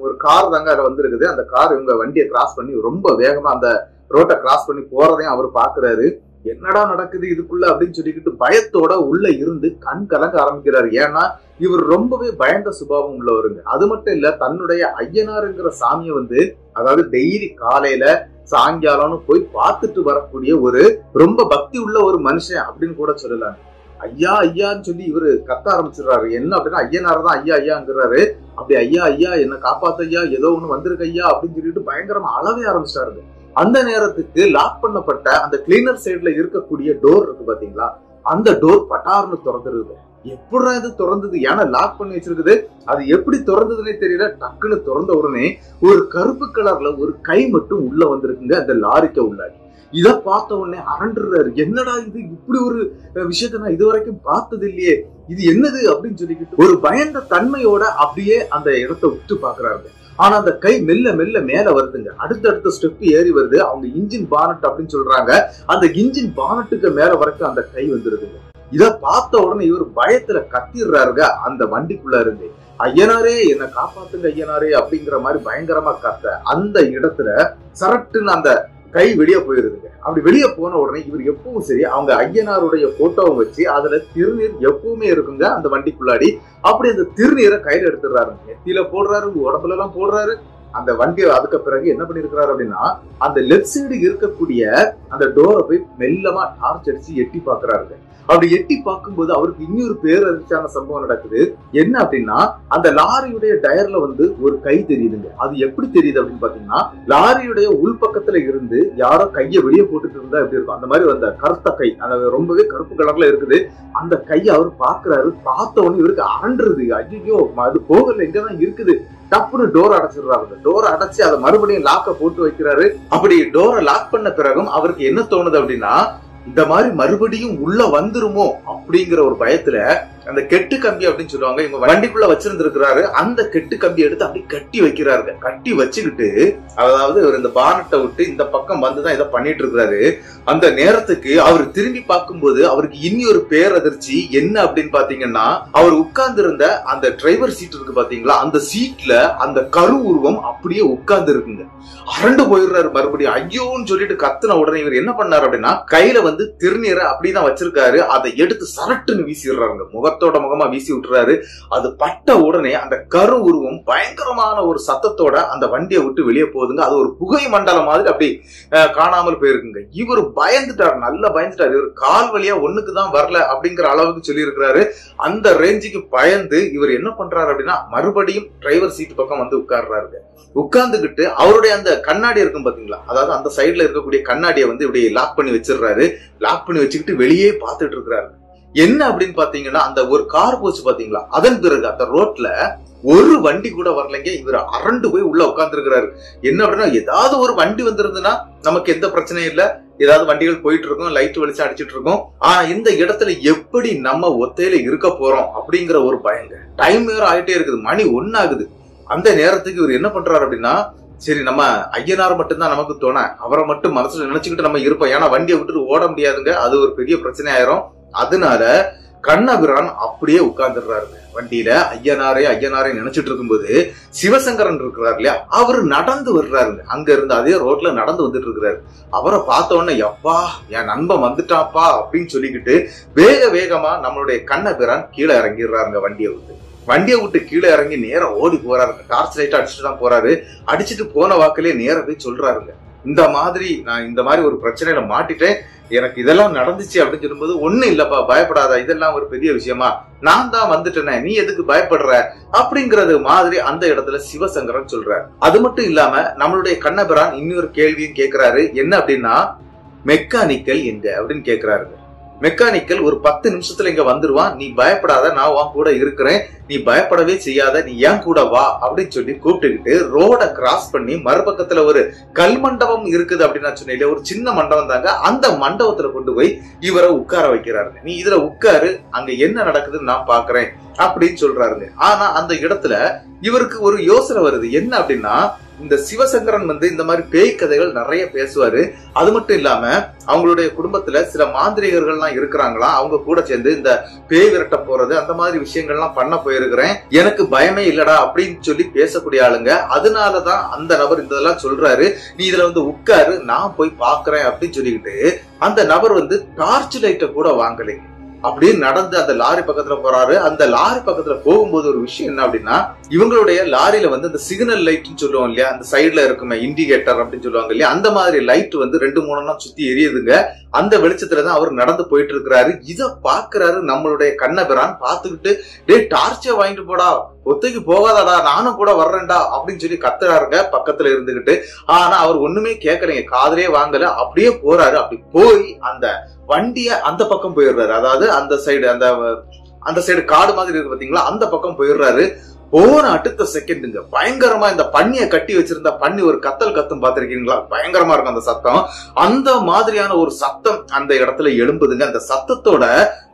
ஒரு கார் தாங்க அதுல வந்திருக்குது. அந்த கார் இவங்க வண்டியை கிராஸ் பண்ணி ரொம்ப வேகமா அந்த ரோட்டை கிராஸ் பண்ணி போறதையும் அவர் பாக்குறாரு. என்னடா நடக்குது இதுக்குள்ள அப்படின்னு சொல்லிக்கிட்டு பயத்தோட உள்ள இருந்து கண் கலங்க ஆரம்பிக்கிறாரு. ஏன்னா இவர் ரொம்பவே பயந்த சுபாவம் உள்ளவருங்க. அது மட்டும் இல்ல, தன்னுடைய ஐயனாருங்கிற சாமியை வந்து அதாவது டெய்லி காலையில சாயங்காலம்னு போய் பார்த்துட்டு வரக்கூடிய ஒரு ரொம்ப பக்தி உள்ள ஒரு மனுஷன் அப்படின்னு கூட சொல்லலாம். ஐயா ஐயான்னு சொல்லி இவரு கத்த ஆரம்பிச்சிடுறாரு. என்ன அப்படின்னா, ஐயனார் தான் ஐயா ஐயாங்கிறாரு. அப்படி ஐயா ஐயா என்ன காப்பாத்த ஐயா, ஏதோ ஒண்ணு வந்திருக்கு ஐயா அப்படின்னு சொல்லிட்டு பயங்கரமா அழவே ஆரம்பிச்சாரு. அந்த நேரத்துக்கு லாக் பண்ணப்பட்ட அந்த கிளீனர் சைடுல இருக்கக்கூடிய டோர் இருக்கு பாத்தீங்களா, அந்த டோர் பட்டார்னு திறந்துருது. எப்படா இது திறந்தது, ஏன்னா லாக் பண்ணி வச்சிருக்குது, அது எப்படி திறந்ததுன்னே தெரியல. டக்குன்னு திறந்த உடனே ஒரு கருப்பு கலர்ல ஒரு கை மட்டும் உள்ள வந்திருக்குங்க அந்த லாரிக்கு உள்ளாடி. இத பார்த்த உடனே அரண்டுறாரு. என்னடா இது, இப்படி ஒரு விஷயத்த நான் இது வரைக்கும் பார்த்தது இல்லையே, இது என்னது அப்படின்னு சொல்லிக்கிட்டு ஒரு பயந்த தன்மையோட அப்படியே அந்த இடத்தை விட்டு பாக்குறாரு. ஆனா அந்த கை மெல்ல மெல்ல மேல வருதுங்க. அடுத்தடுத்த ஸ்டெப் ஏறி வருது. அவங்க இன்ஜின் பானட் அப்படின்னு சொல்றாங்க. அந்த இன்ஜின் பானட்டுக்கு மேல வரைக்கும் அந்த கை வந்துருதுங்க. இத பார்த்த உடனே இவர் பயத்துல கத்திடுறாருங்க. அந்த வண்டிக்குள்ள இருந்து ஐயனாரே என்ன காப்பாத்துங்க ஐயனாரே அப்படிங்கிற மாதிரி பயங்கரமா கத்த அந்த இடத்துல சரட்டுன்னு அந்த கை வெளியே போயிருதுங்க. அப்படி வெளியே போன உடனே இவர் எப்பவும் சரி அவங்க ஐயனாருடைய போட்டோவை வச்சு அதுல திருநீர் எப்பவுமே இருக்குங்க அந்த வண்டிக்குள்ளாடி. அப்படி அந்த திருநீரை கையில எடுத்துடுறாரு, நெத்தியில போடுறாரு, உடம்புல எல்லாம் போடுறாரு. அந்த வண்டியை அதுக்கு பிறகு என்ன பண்ணிருக்கிறாரு அப்படின்னா அந்த லெப்ட் சைடு இருக்கக்கூடிய அந்த டோரை போய் மெல்லமா டார்ச் அடிச்சு எட்டி பாக்குறாரு. அப்படி எட்டி பார்க்கும்போது அவருக்கு இன்னொரு பேரதிர்ச்சியான சம்பவம் நடக்குது. என்ன அப்படின்னா அந்த லாரியுடைய டயர்ல ஒரு கை தெரியுதுங்க. அது எப்படி தெரியுது அப்படின்னு பாத்தீங்கன்னா, லாரியுடைய உள்பக்கத்துல இருந்து யாரோ கையை வெளியே போட்டுட்டு இருந்தா எப்படி இருக்கும் அந்த மாதிரி அந்த கருத்த கை, அந்த ரொம்பவே கருப்பு கலர்ல இருக்குது. அந்த கையை அவர் பாக்குறாரு. பார்த்த உடனே இவருக்கு ஆண்டுறது, ஐயோ அது போகல, இங்கதான் இருக்குது. டப்புன்னு டோர் அடைச்சிடுறாரு. டோரை அடைச்சு அதை மறுபடியும் லாக்க போட்டு வைக்கிறாரு. அப்படி டோரை லாக் பண்ண பிறகும் அவருக்கு என்ன தோணுது அப்படின்னா, இந்த மாதிரி மறுபடியும் உள்ள வந்துருமோ அப்படிங்கிற ஒரு பயத்துல அந்த கெட்டு கம்பி அப்படின்னு சொல்லுவாங்க, இவங்க வண்டிக்குள்ள வச்சிருந்திருக்கிறாரு. அந்த கெட்டு கம்பி எடுத்து அப்படி கட்டி வைக்கிறாரு. கட்டி வச்சுக்கிட்டு, அதாவது அவர் இந்த பானட்டை விட்டு இந்த பக்கம் வந்துதான் இதை பண்ணிட்டு இருக்கிறாரு. அந்த நேரத்துக்கு அவர் திரும்பி பார்க்கும்போது அவருக்கு இனி ஒரு பேரதிர்ச்சி. என்ன அப்படின்னு பாத்தீங்கன்னா, அவர் உட்கார்ந்து இருந்த அந்த டிரைவர் சீட் இருக்கு பாத்தீங்களா, அந்த சீட்ல அந்த கரு உருவம் அப்படியே உட்கார்ந்து இருக்குங்க. அரண்டு போயிடுறாரு. மறுபடியும் ஐயோன்னு சொல்லிட்டு கத்துன உடனே இவர் என்ன பண்ணாரு அப்படின்னா, கையில திருநீரை அப்படிதான் வச்சிருக்காரு. அதை எடுத்து சரட்டுன்னு வீசிடுறாங்க. முகத்தோட முகமா வீசி விட்டுறாரு. அது பட்ட உடனே அந்த கரு உருவம் பயங்கரமான ஒரு சத்தத்தோட அந்த வண்டியை விட்டு வெளியே போகுதுங்க. அது ஒரு புகை மண்டலம் மாதிரி அப்படி காணாமல் போயிருக்குங்க. இவர் பயந்துட்டாரு, நல்லா பயந்துட்டாரு. இவர் கால் வழியா ஒண்ணுக்குதான் வரல அப்படிங்கிற அளவுக்கு சொல்லி இருக்கிறாரு. அந்த ரேஞ்சுக்கு பயந்து இவர் என்ன பண்றாரு அப்படின்னா, மறுபடியும் டிரைவர் சீட் பக்கம் உட்கார்றாரு. உட்கார்ந்துகிட்டு அவருடைய அந்த கண்ணாடி இருக்கும் பாத்தீங்களா, அதாவது அந்த சைடுல இருக்கக்கூடிய கண்ணாடியை இப்படி லாக் பண்ணி வச்சிடுறாரு. லாக் பண்ணி வச்சுக்கிட்டு வெளியே பார்த்துட்டு இருக்கிறாரு. என்ன அப்படின்னு பாத்தீங்கன்னா, அந்த ஒரு கார் போச்சு பாத்தீங்களா, அதன் பிறகு அந்த ரோட்ல ஒரு வண்டி கூட வரலைங்க. இவர் அரண்டு போய் உள்ள உட்கார்ந்து இருக்கிறாரு. என்ன அப்படின்னா, ஏதாவது ஒரு வண்டி வந்திருந்ததுன்னா நமக்கு எந்த பிரச்சனையும் இல்ல, ஏதாவது வண்டிகள் போயிட்டு இருக்கும், லைட் வெளிச்சம் அடிச்சிட்டு இருக்கும். ஆனா இந்த இடத்துல எப்படி நம்ம ஒத்தையில இருக்க போறோம் அப்படிங்கிற ஒரு பயங்க. டைம் வேற ஆயிட்டே இருக்குது, மணி 1 ஆகுது. அந்த நேரத்துக்கு இவர் என்ன பண்றாரு அப்படின்னா, சரி நம்ம ஐயனார் மட்டும்தான் நமக்கு தோண, அவரை மட்டும் மனசுல நினைச்சுக்கிட்டு நம்ம இருப்போம். ஏன்னா வண்டியை விட்டுட்டு ஓட முடியாதுங்க, அது ஒரு பெரிய பிரச்சனை ஆயிரும். அதனால கண்ணபிரான் அப்படியே உட்கார்ந்துடுறாருங்க வண்டியில. ஐயனாரே நினைச்சிட்டு இருக்கும்போது சிவசங்கரன் இருக்கிறாரு இல்லையா, அவரு நடந்து வர்றாருங்க. அங்க இருந்து அதே ரோட்ல நடந்து வந்துட்டு இருக்கிறாரு. அவரை பார்த்த உடனே, எப்பா என் நண்பன் வந்துட்டாப்பா அப்படின்னு சொல்லிக்கிட்டு வேக வேகமா நம்மளுடைய கண்ணபிரான் கீழே இறங்கிடுறாருங்க. வண்டியை விட்டு கீழே இறங்கி நேரம் ஓடி போறாருங்க. டார்ச் லைட் அடிச்சுட்டு தான் போறாரு. அடிச்சுட்டு போன வாக்கிலே நேர போய் சொல்றாருங்க, நான் இந்த மாதிரி ஒரு பிரச்சனையில மாட்டிட்டேன், எனக்கு இதெல்லாம் நடந்துச்சு அப்படின்னு சொல்லும்போது, ஒண்ணு இல்லப்பா பயப்படாத, இதெல்லாம் ஒரு பெரிய விஷயமா, நான் தான் வந்துட்டேனே, நீ எதுக்கு பயப்படுற அப்படிங்கறது மாதிரி அந்த இடத்துல சிவசங்கரன் சொல்றாரு. அது மட்டும் இல்லாம நம்மளுடைய கண்ணபிரான் இன்னொரு கேள்வியும் கேட்கிறாரு. என்ன அப்படின்னா, மெக்கானிக்கல் எங்க அப்படின்னு கேட்கிறாரு. மெக்கானிக்கல் ஒரு 10 நிமிஷத்துல இங்க வந்துருவான், நீ பயப்படாத, நான் உன் கூட இருக்கிறேன், நீ பயப்படவே செய்யாத, நீ ஏன் கூட வா அப்படின்னு சொல்லி கூப்பிட்டுக்கிட்டு ரோட கிராஸ் பண்ணி மறுபக்கத்துல ஒரு கல் மண்டபம் இருக்குது அப்படின்னு நான் சொன்னேன், ஒரு சின்ன மண்டபம் தாங்க. அந்த மண்டபத்துல கொண்டு போய் இவரை உட்கார வைக்கிறாருங்க. நீ இதுல உட்காரு, அங்க என்ன நடக்குதுன்னு நான் பாக்குறேன் அப்படின்னு சொல்றாருங்க. ஆனா அந்த இடத்துல இவருக்கு ஒரு யோசனை வருது. என்ன அப்படின்னா, இந்த சிவசங்கரன் இந்த மாதிரி பேய் கதைகள் நிறைய பேசுவாரு. அது மட்டும் இல்லாம அவங்களுடைய குடும்பத்துல சில மாந்திரிகர்கள்லாம் இருக்கிறாங்களா, அவங்க கூட சேர்ந்து இந்த பேய் விரட்ட போறது அந்த மாதிரி விஷயங்கள்லாம் பண்ண போயிருக்கிறேன், எனக்கு பயமே இல்லடா அப்படின்னு சொல்லி பேசக்கூடிய ஆளுங்க. அதனாலதான் அந்த நபர் இதெல்லாம் சொல்றாரு. நீ இதுல உட்காரு, நான் போய் பாக்குறேன் அப்படின்னு சொல்லிக்கிட்டு அந்த நபர் டார்ச் லைட்டை கூட வாங்கலைங்க. அப்படியே நடந்து அந்த லாரி பக்கத்துல போறாரு. அந்த லாரி பக்கத்துல போகும்போது ஒரு விஷயம் என்ன அப்படின்னா, இவங்களுடைய லாரியில அந்த சிக்னல் லைட்னு சொல்லுவோம் இல்லையா, அந்த சைட்ல இருக்குமே இண்டிகேட்டர் அப்படின்னு சொல்லுவாங்க இல்லையா, அந்த மாதிரி லைட் 2-3 சுத்தி எரியுதுங்க. அந்த வெளிச்சத்துலதான் அவர் நடந்து போயிட்டு இருக்கிறாரு. இத பாக்குறாரு நம்மளுடைய கண்ணபிரான். பாத்துக்கிட்டு, டே டார்ச்சை வாங்கிட்டு போடா, ஒத்தைக்கு போகாதடா, நானும் கூட வர்றேன்டா அப்படின்னு சொல்லி கத்துறாருங்க பக்கத்துல இருந்துகிட்டு. ஆனா அவர் ஒண்ணுமே கேட்கலைங்க, காதலே வாங்கல. அப்படியே போறாரு. அப்படி போய் அந்த வண்டிய அந்த பக்கம் போயிடுறாரு. அதாவது அந்த சைடு காடு மாதிரி இருக்கு பாத்தீங்களா, அந்த பக்கம் போயிடுறாரு. போன அடுத்த செகண்டுங்க பயங்கரமா இந்த பன்னியை கட்டி வச்சிருந்த பன்னி ஒரு கத்தல் கத்தும் பாத்திருக்கீங்களா, பயங்கரமா இருக்கும் அந்த சத்தம். அந்த மாதிரியான ஒரு சத்தம் அந்த இடத்துல எழும்புதுங்க. அந்த சத்தத்தோட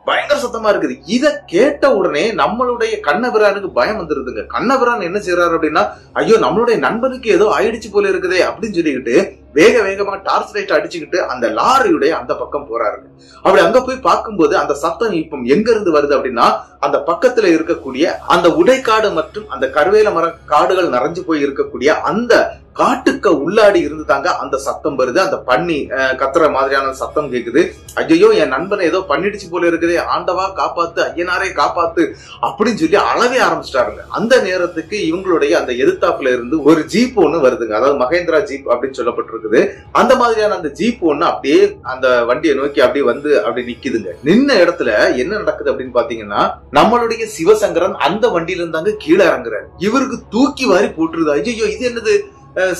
பயங்கர சத்தமா இருக்குது. இத கேட்ட உடனே நம்மளுடைய கண்ணபிரானுக்கு பயம் வந்துருதுங்க. கண்ணபிரான் என்ன செய்யறாரு அப்படின்னா, ஐயோ நம்மளுடைய நண்பனுக்கு ஏதோ ஆயிடுச்சு போல இருக்குதே அப்படின்னு சொல்லிக்கிட்டு வேக வேகமா டார்ச் லைட் அடிச்சுக்கிட்டு அந்த லாரியுடைய அந்த பக்கம் போறாருங்க. அப்படி அங்க போய் பார்க்கும்போது அந்த சத்தம் இப்ப எங்க இருந்து வருது அப்படின்னா, அந்த பக்கத்துல இருக்கக்கூடிய அந்த உடைக்காடு மற்றும் அந்த கருவேல மர காடுகள் நிறைஞ்சு போய் இருக்கக்கூடிய அந்த காட்டுக்கு உள்ளாடி இருந்து தாங்க அந்த சத்தம் வருது. அந்த பண்ணி கத்துற மாதிரியான சத்தம் கேக்குது. ஐயோ என் நண்பனை ஏதோ பண்ணிடுச்சு போல இருக்குது, ஆண்டவா காப்பாத்து, ஐயனாரே காப்பாத்து அப்படின்னு சொல்லி அழவே ஆரம்பிச்சிட்டாருங்க. அந்த நேரத்துக்கு இவங்களுடைய அந்த எதிர்த்தாப்புல இருந்து ஒரு ஜீப் ஒண்ணு வருதுங்க. அதாவது மகேந்திரா ஜீப் அப்படின்னு சொல்லப்பட்டிருக்குது. அந்த மாதிரியான அந்த ஜீப் ஒண்ணு அப்படியே அந்த வண்டியை நோக்கி அப்படியே வந்து அப்படி நிக்குதுங்க. நின்ன இடத்துல என்ன நடக்குது அப்படின்னு பாத்தீங்கன்னா, நம்மளுடைய சிவசங்கரன் அந்த வண்டியில இருந்தாங்க கீழே இறங்குறாரு. இவருக்கு தூக்கி வாரி போட்டுருது. ஐயோ இது என்னது,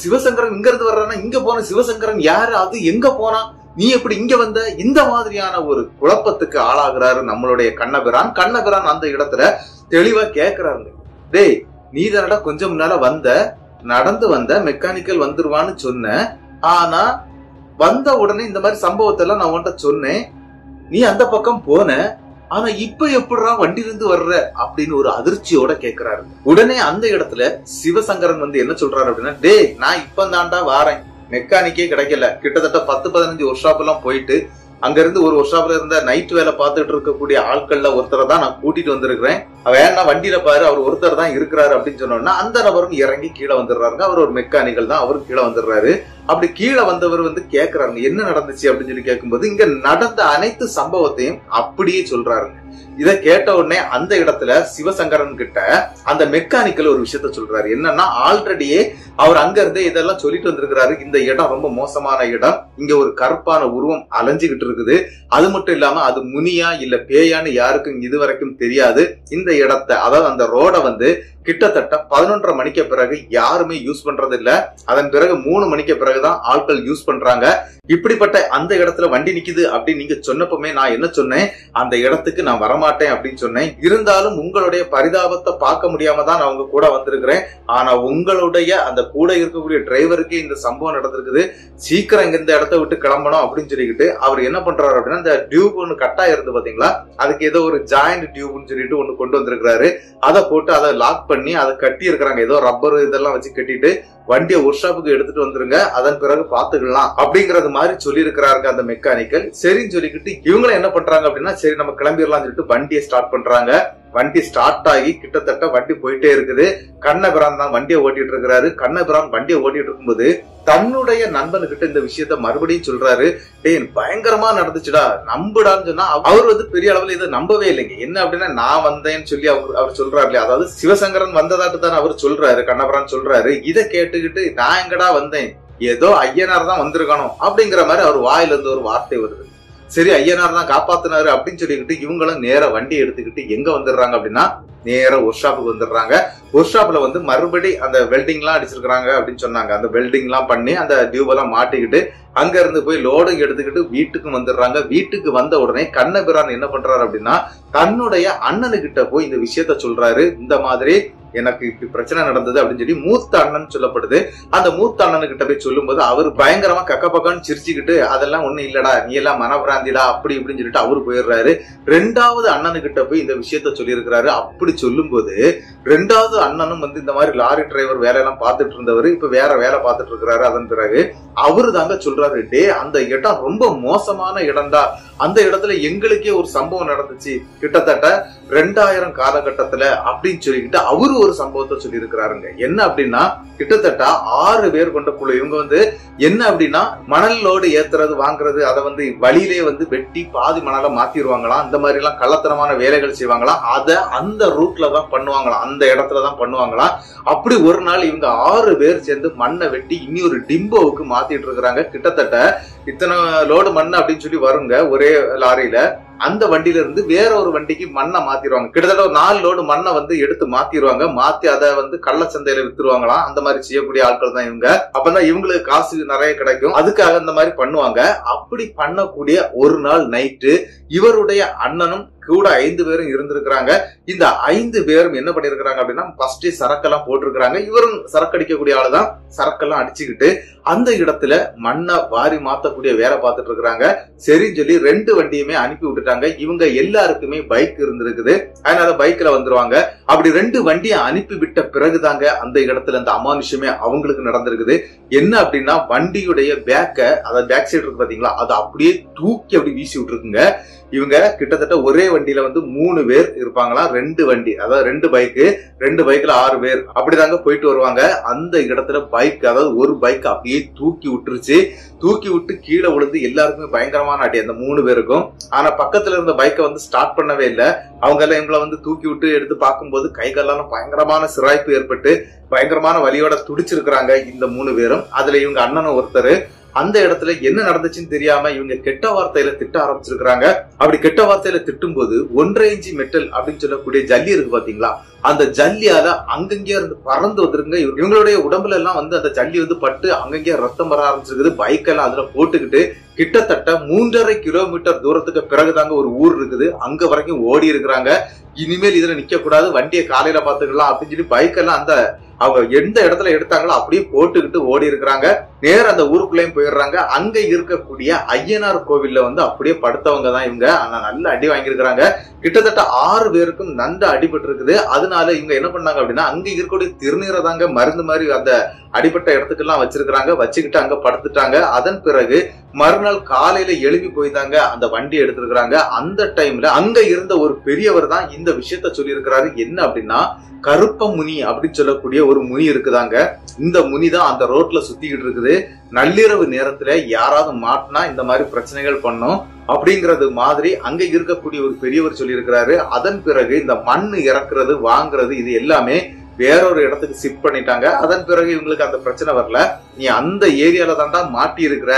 சிவசங்கரன் இங்க இருந்து வர்றானா, இங்க போன சிவசங்கரன் யாரு, அது எங்க போனா, நீ எப்படி இங்க வந்த, இந்த மாதிரியான ஒரு குழப்பத்துக்கு ஆளாகிறாரு நம்மளுடைய கண்ணபிரான். கண்ணபிரான் அந்த இடத்துல தெளிவா கேக்குறாருங்க, டேய் நீ தானடா கொஞ்சம் முன்னால வந்த, நடந்து வந்த, மெக்கானிக்கல் வந்துருவான்னு சொன்ன, ஆனா வந்த உடனே இந்த மாதிரி சம்பவத்தை எல்லாம் நான் உன்கிட்ட சொன்னேன், நீ அந்த பக்கம் போன, ஆனா இப்ப எப்படிடா வண்டியிலிருந்து வர்ற அப்படின்னு ஒரு அதிர்ச்சியோட கேக்குறாரு. உடனே அந்த இடத்துல சிவசங்கரன் வந்து என்ன சொல்றாரு அப்படின்னா, டேய் நான் இப்ப தாண்டா வாரேன், மெக்கானிக்கே கிடைக்கல, கிட்டத்தட்ட 10-15 ஒர்க் ஷாப் எல்லாம் போயிட்டு அங்க இருந்து ஒரு ஒர்க் ஷாப்ல இருந்த நைட் வேலை பார்த்துட்டு இருக்கக்கூடிய ஆட்கள்ல ஒருத்தரை தான் நான் கூட்டிட்டு வந்திருக்கிறேன், வேணா வண்டியில பாரு அவர் ஒருத்தர் தான் இருக்கிறாரு அப்படின்னு சொன்னோம்னா அந்த நபரும் இறங்கி கீழே வந்துடுறாருங்க. அவர் ஒரு மெக்கானிக்கல் தான், அவரும் கீழே வந்துடுறாரு. அப்படி கீழே வந்தவர் வந்து கேக்குறாருங்க என்ன நடந்துச்சு அப்படின்னு சொல்லி கேட்கும்போது இங்க நடந்த அனைத்து சம்பவத்தையும் அப்படியே சொல்றாருங்க. இத கேட்ட உடனே அந்த இடத்துல சிவசங்கரன் கிட்ட அந்த மெக்கானிக்கல் ஒரு விஷயத்த சொல்றாரு. என்னன்னா, ஆல்ரெடியே அவர் அங்க இருந்தே இதெல்லாம் சொல்லிட்டு வந்திருக்கிறாரு, இந்த இடம் ரொம்ப மோசமான இடம், இங்க ஒரு கருப்பான உருவம் அலைஞ்சுகிட்டு இருக்குது, அது மட்டும் இல்லாம அது முனியா இல்ல பேயான்னு யாருக்கும் இதுவரைக்கும் தெரியாது. இந்த இடத்தை, அதாவது அந்த ரோட வந்து கிட்டத்தட்ட 11:30 மணிக்கு பிறகு யாருமே யூஸ் பண்றது இல்ல, அதன் பிறகு 3 மணிக்கு பிறகுதான் ஆட்கள் யூஸ் பண்றாங்க. இப்படிப்பட்ட அந்த இடத்துல வண்டி நிக்குது அப்படின்னு நீங்க சொன்னப்பமே நான் என்ன சொன்னேன், அந்த இடத்துக்கு நான் வரமாட்டேன் அப்படின்னு சொன்னேன். இருந்தாலும் உங்களுடைய பரிதாபத்தை பார்க்க முடியாம தான் நான் உங்க கூட வந்திருக்கிறேன். ஆனா உங்களுடைய அந்த கூட இருக்கக்கூடிய டிரைவருக்கு இந்த சம்பவம் நடந்திருக்குது, சீக்கிரம் இங்க இந்த இடத்த விட்டு கிளம்பணும் அப்படின்னு சொல்லிக்கிட்டு அவர் என்ன பண்றாரு அப்படின்னா, இந்த டியூப் ஒண்ணு கட்டா இருந்து பாத்தீங்களா, அதுக்கு ஏதோ ஒரு ஜாயிண்ட் டியூப்னு சொல்லிட்டு ஒண்ணு கொண்டு வந்திருக்கிறாரு. அதை போட்டு அதை லாக் பண்ணி அதை கட்டி இருக்கிறாங்க, ஏதோ ரப்பர் இதெல்லாம் வச்சு கட்டிட்டு வண்டியை ஒர்க் ஷாப்புக்கு எடுத்துட்டு வந்துருங்க, அதன் பிறகு பாத்துக்கலாம் அப்படிங்கறது மாதிரி சொல்லி இருக்கிறாங்க அந்த மெக்கானிக்கல். சரின்னு சொல்லிக்கிட்டு இவங்களும் என்ன பண்றாங்க அப்படின்னா, சரி நம்ம கிளம்பிடலாம் சொல்லிட்டு வண்டியை ஸ்டார்ட் பண்றாங்க. வண்டி ஸ்டார்ட் ஆகி கிட்டத்தட்ட வண்டி போயிட்டே இருக்குது. கண்ணபிரான் தான் வண்டியை ஓட்டிட்டு இருக்கிறாரு. கண்ணபிரான் வண்டியை ஓட்டிட்டு இருக்கும்போது தன்னுடைய நண்பனுக்கிட்ட இந்த விஷயத்த மறுபடியும் சொல்றாரு, டேய் பயங்கரமா நடந்துச்சுடா, நம்புடான்னு சொன்னா அவர் வந்து பெரிய அளவுல இதை நம்பவே இல்லைங்க. என்ன அப்படின்னா, நான் வந்தேன்னு சொல்லி அவர் சொல்றாரு இல்லையா, அதாவது சிவசங்கரன் வந்ததாட்டு தான் அவர் சொல்றாரு, கண்ணபிரான் சொல்றாரு. இதை கேட்டுக்கிட்டு நான் எங்கடா வந்தேன், ஏதோ ஐயனார் தான் வந்திருக்கணும் அப்படிங்கிற மாதிரி அவர் வாயில இருந்து ஒரு வார்த்தை வருது. சரி ஐயனார் தான் காப்பாத்தினாரு அப்படின்னு சொல்லிக்கிட்டு இவங்களும் நேர வண்டி எடுத்துக்கிட்டு எங்க வந்துடுறாங்க அப்படின்னா, நேர ஒர்க் ஷாப்புக்கு வந்துடுறாங்க. ஒர்க் ஷாப்ல வந்து மறுபடி அந்த வெல்டிங் எல்லாம் அடிச்சிருக்காங்க அப்படின்னு சொன்னாங்க. அந்த வெல்டிங் எல்லாம் பண்ணி அந்த டியூப் எல்லாம் மாட்டிக்கிட்டு அங்க இருந்து போய் லோடுங்க எடுத்துக்கிட்டு வீட்டுக்கு வந்துடுறாங்க. வீட்டுக்கு வந்த உடனே கண்ணபிரான் என்ன பண்றாரு அப்படின்னா, தன்னுடைய அண்ணனுக்கிட்ட போய் இந்த விஷயத்த சொல்றாரு. இந்த மாதிரி எனக்கு இப்படி பிரச்சனை நடந்தது அப்படின்னு சொல்லி மூத்த அண்ணன் சொல்லப்படுது. அந்த மூத்த அண்ணனுக்கிட்ட போய் சொல்லும் போது அவர் பயங்கரமா கக்க பக்கான்னு சிரிச்சுக்கிட்டு, அதெல்லாம் ஒண்ணும் இல்லடா, நீ எல்லாம் மனப்பிராந்திடா அப்படி இப்படின்னு சொல்லிட்டு அவரு போயிடுறாரு. 2வது அண்ணனுக்கிட்ட போய் இந்த விஷயத்த சொல்லி இருக்கிறாரு. அப்படி சொல்லும் போது 2வது அண்ணனும் வந்து இந்த மாதிரி லாரி டிரைவர் வேலையெல்லாம் பார்த்துட்டு இருந்தவர் இப்ப வேற வேலை பார்த்துட்டு இருக்கிறாரு. அதன் பிறகு அவரு தாங்க சொல்றாரு, டே அந்த இடம் ரொம்ப மோசமான இடம்டா, அந்த இடத்துல எங்களுக்கே ஒரு சம்பவம் நடந்துச்சு கிட்டத்தட்ட 2000 காலகட்டத்துல அப்படின்னு சொல்லிக்கிட்டு அவரு ஒரு சம்பவத்தை சொல்லி இருக்கிறாருங்க. என்ன அப்படின்னா, கிட்டத்தட்ட 6 பேர் கொண்ட குழு. இவங்க வந்து என்ன அப்படின்னா, மணல் லோடு ஏத்துறது வாங்குறது, அதை வந்து வழியிலே வந்து வெட்டி பாதி மணலை மாத்திடுவாங்களாம், அந்த மாதிரி எல்லாம் கள்ளத்தனமான வேலைகள் செய்வாங்களாம், அதை அந்த ரூட்ல தான் பண்ணுவாங்களாம், அந்த இடத்துலதான் பண்ணுவாங்களாம். அப்படி ஒரு நாள் இவங்க 6 பேர் சேர்ந்து மண்ணை வெட்டி இனி ஒரு டிம்போவுக்கு மாத்திட்டு இருக்கிறாங்க. கிட்டத்தட்ட இத்தனை லோடு மண் அப்படின்னு சொல்லி வருங்க ஒரே லாரியில. அந்த வண்டியில இருந்து வேற ஒரு வண்டிக்கு மண்ணை மாத்திடுவாங்க. கிட்டத்தட்ட ஒரு 4 லோடு மண்ணை வந்து எடுத்து மாத்திடுவாங்க. மாத்தி அதை வந்து கள்ளச்சந்தையில வித்துருவாங்களாம். அந்த மாதிரி செய்யக்கூடிய ஆட்கள் தான் இவங்க. அப்பதான் இவங்களுக்கு காசு நிறைய கிடைக்கும், அதுக்காக இந்த மாதிரி பண்ணுவாங்க. அப்படி பண்ணக்கூடிய ஒரு நாள் நைட்டு இவருடைய அண்ணனும் கூட 5 பேரும் இருந்திருக்கிறாங்க. இந்த 5 பேரும் என்ன பண்ணிருக்கிறாங்க அப்படின்னா, ஃபர்ஸ்ட் சரக்கெல்லாம் போட்டிருக்கிறாங்க. இவரும் சரக்கு அடிக்கக்கூடிய ஆளுதான். சரக்கெல்லாம் அடிச்சுக்கிட்டு அந்த இடத்துல மண்ணை வாரி மாத்தக்கூடிய வேலை பார்த்துட்டு இருக்கிறாங்க. சரின்னு சொல்லி 2 வண்டியுமே அனுப்பி விட்டுட்டாங்க. இவங்க எல்லாருக்குமே பைக் இருந்திருக்குது, அதனால பைக்ல வந்துருவாங்க. அப்படி 2 வண்டியை அனுப்பி விட்ட பிறகுதாங்க அந்த இடத்துல அந்த அமானுஷமே அவங்களுக்கு நடந்திருக்குது. என்ன அப்படின்னா, வண்டியுடைய பேக்க, அதாவது பேக் சைடு இருக்கு பாத்தீங்களா, அதை அப்படியே தூக்கி அப்படி வீசி விட்டுருக்குங்க. இவங்க கிட்டத்தட்ட ஒரே வண்டியில வந்து 3 பேர் இருப்பாங்களா, 2 வண்டி, அதாவது 2 பைக்கு, 2 பைக்ல 6 பேர் அப்படிதாங்க போயிட்டு வருவாங்க. அந்த இடத்துல பைக், அதாவது ஒரு பைக் அப்படியே தூக்கி விட்டுருச்சு. தூக்கி விட்டு கீழே விழுந்து எல்லாருக்குமே பயங்கரமான அடி அந்த 3 பேருக்கும். ஆனா பக்கத்துல இருந்த பைக்கை வந்து ஸ்டார்ட் பண்ணவே இல்லை. அவங்க எல்லாம் இவங்களை வந்து தூக்கி விட்டு எடுத்து பார்க்கும்போது கைகள்லாம் பயங்கரமான சிராய்ப்பு ஏற்பட்டு பயங்கரமான வலியோட துடிச்சிருக்கிறாங்க இந்த 3 பேரும். அதுல இவங்க அண்ணனும் ஒருத்தர். அந்த இடத்துல என்ன நடந்துச்சுன்னு தெரியாம இவங்க கெட்ட வார்த்தையில திட்ட ஆரம்பிச்சிருக்காங்க. அப்படி கெட்ட வார்த்தையில திட்டும் போது 1.5 இன்ச் மெட்டல் அப்படின்னு சொல்லக்கூடிய ஜல்லி இருக்கு பாத்தீங்களா, அந்த ஜல்லியால அங்கங்கே இருந்து பறந்து வந்துருங்க. இவங்களுடைய உடம்புல எல்லாம் வந்து அந்த ஜல்லி வந்து பட்டு அங்கங்கே ரத்தம் வர ஆரம்பிச்சிருக்குது. பைக் எல்லாம் அதுல போட்டுக்கிட்டு கிட்டத்தட்ட 3.5 கிலோமீட்டர் தூரத்துக்கு பிறகுதாங்க ஒரு ஊர் இருக்குது, அங்க வரைக்கும் ஓடி இருக்கிறாங்க. இனிமேல் இதுல நிக்க கூடாது, வண்டியை காலையில பாத்துக்கலாம் அப்படின்னு சொல்லி பைக் எல்லாம் அந்த அவங்க எந்த இடத்துல எடுத்தாங்களோ அப்படியே போட்டுக்கிட்டு ஓடி இருக்கிறாங்க. நேர அந்த ஊருக்குள்ளேயும் போயிடுறாங்க. அங்க இருக்கக்கூடிய ஐயனார் கோவில்ல வந்து அப்படியே படுத்தவங்க தான் இவங்க. ஆனா நல்ல அடி வாங்கியிருக்கிறாங்க. கிட்டத்தட்ட 6 பேருக்கும் நந்த அடிபட்டு இருக்குது. அதனால இவங்க என்ன பண்ணாங்க அப்படின்னா, அங்க இருக்கக்கூடிய திருநீரை தாங்க மருந்து மாதிரி அந்த அடிப்பட்ட இடத்துக்கு எல்லாம் வச்சிருக்கிறாங்க. வச்சுக்கிட்டு அங்க படுத்துட்டாங்க. அதன் பிறகு மறுநாள் காலையில எழுப்பி போய் தாங்க அந்த வண்டி எடுத்திருக்கிறாங்க. அந்த டைம்ல அங்க இருந்த ஒரு பெரியவர் தான் இந்த விஷயத்த சொல்லி இருக்கிறாரு. என்ன அப்படின்னா, கருப்ப முனி அப்படின்னு சொல்லக்கூடிய ஒரு முனி இருக்குதாங்க. இந்த முனி தான் அந்த ரோட்ல சுத்திக்கிட்டு இருக்குது. நள்ளிரவு நேரத்துல யாராவது மாட்டினா இந்த மாதிரி பிரச்சனைகள் பண்ணும் அப்படிங்கறது மாதிரி அங்க இருக்கக்கூடிய ஒரு பெரியவர் சொல்லி இருக்கிறாரு. அதன் பிறகு இந்த மண்ணு இறக்குறது வாங்குறது இது எல்லாமே வேறொரு இடத்துக்கு ஷிஃப்ட் பண்ணிட்டாங்க. அதன் பிறகு இவங்களுக்கு அந்த பிரச்சனை வரல. நீ அந்த ஏரியால தாண்டா மாட்டி இருக்கிற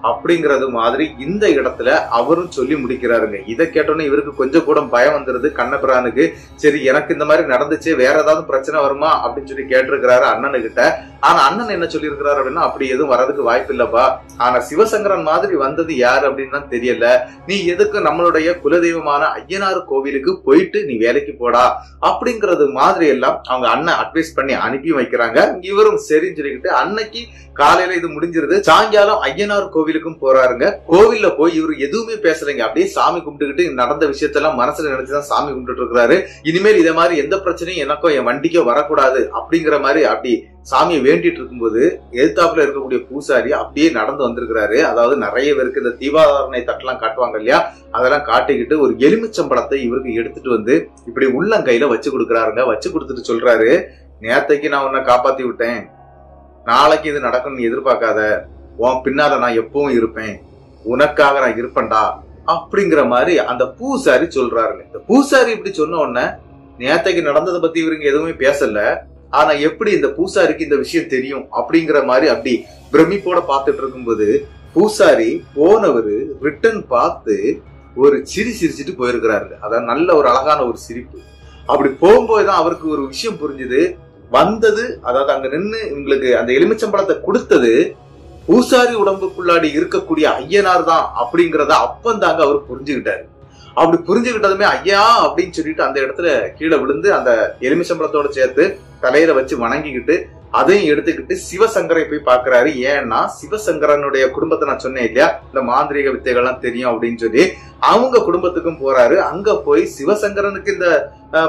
அப்படிங்கறது மாதிரி இந்த இடத்துல அவரும் சொல்லி முடிக்கிறாருங்க. இதை கேட்டோன்னே இவருக்கு கொஞ்சம் கூட பயம் வந்துருது கண்ணபிரானுக்கு. சரி, எனக்கு இந்த மாதிரி நடந்துச்சு, வேற ஏதாவது பிரச்சனை வருமா அப்படின்னு சொல்லி கேட்டிருக்கிறாரு அண்ணனு கிட்ட. ஆனா அண்ணன் என்ன சொல்லி இருக்கிறாரு அப்படின்னா, அப்படி எதுவும் வரதுக்கு வாய்ப்பு இல்லப்பா. ஆனா சிவசங்கரன் மாதிரி வந்தது யாரு அப்படின்னு தெரியல. நீ எதுக்கு நம்மளுடைய குலதெய்வமான ஐயனார் கோவிலுக்கு போயிட்டு நீ வேலைக்கு போடா அப்படிங்கறது மாதிரி எல்லாம் அவங்க அண்ணன் அட்வைஸ் பண்ணி அனுப்பி வைக்கிறாங்க. இவரும் சரின்னு சொல்லிக்கிட்டு அன்னைக்கு காலையில இது முடிஞ்சிருது. சாயங்காலம் ஐயனார் கோவிலுக்கும் போறாருங்க. கோவில்ல போய் இவரு எதுவுமே பேசலைங்க. அப்படியே சாமி கும்பிட்டுக்கிட்டு நடந்த விஷயத்தெல்லாம் மனசுல நினைச்சுதான் சாமி கும்பிட்டு இருக்கிறாரு. இனிமேல் இதே மாதிரி எந்த பிரச்சனையும் எனக்கோ என் வண்டிக்கோ வரக்கூடாது அப்படிங்கிற மாதிரி அப்படி சாமியை வேண்டிட்டு இருக்கும்போது எதிர்த்தாப்புல இருக்கக்கூடிய பூசாரி அப்படியே நடந்து வந்திருக்கிறாரு. அதாவது நிறைய பேருக்கு இந்த தீபாராதனை தட்டெல்லாம் காட்டுவாங்க இல்லையா, அதெல்லாம் காட்டிக்கிட்டு ஒரு எலுமிச்சம்பழத்தை இவருக்கு எடுத்துட்டு வந்து இப்படி உள்ளங்கையில வச்சு கொடுக்குறாருங்க. வச்சு கொடுத்துட்டு சொல்றாரு, நேத்தைக்கு நான் உன்னை காப்பாத்தி விட்டேன், நாளைக்கு இது நடக்கும்னு எதிர்பார்க்காத, உன் பின்னால நான் எப்பவும் இருப்பேன், உனக்காக நான் இருப்பேன்டா அப்படிங்கிற மாதிரி அந்த பூசாரி சொல்றாருங்க. இந்த பூசாரி இப்படி சொன்ன உடனே நேத்தைக்கு நடந்ததை பத்தி இவருங்க எதுவுமே பேசல. ஆனா எப்படி இந்த பூசாரிக்கு இந்த விஷயம் தெரியும் அப்படிங்கிற மாதிரி அப்படி பிரமிப்போட பார்த்துட்டு இருக்கும்போது பூசாரி போனவரு ரிட்டர்ன் பார்த்து ஒரு சிரிச்சிட்டு போயிருக்கிறாரு. அதான் நல்ல ஒரு அழகான ஒரு சிரிப்பு. அப்படி போகும்போதுதான் அவருக்கு ஒரு விஷயம் புரிஞ்சுது. வந்தது, அதாவது அங்க நின்று இவங்களுக்கு அந்த எலுமிச்சம்பழத்தை கொடுத்தது பூசாரி உடம்புக்குள்ளாடி இருக்கக்கூடிய ஐயனார் தான் அப்படிங்கறத அப்பந்தாங்க அவர் புரிஞ்சுக்கிட்டாரு. அப்படி புரிஞ்சுக்கிட்டதுமே ஐயா அப்படின்னு சொல்லிட்டு அந்த இடத்துல கீழே விழுந்து அந்த எலுமிச்சம்பழத்தோட சேர்த்து தலையில வச்சு வணங்கிக்கிட்டு அதையும் எடுத்துக்கிட்டு சிவசங்கரை போய் பாக்குறாரு. ஏன்னா சிவசங்கரனுடைய குடும்பத்தை நான் சொன்னேன் இல்லையா, இந்த மாந்திரிக வித்தைகள்லாம் தெரியும் அப்படின்னு சொல்லி அவங்க குடும்பத்துக்கும் போறாரு. அங்க போய் சிவசங்கரனுக்கு இந்த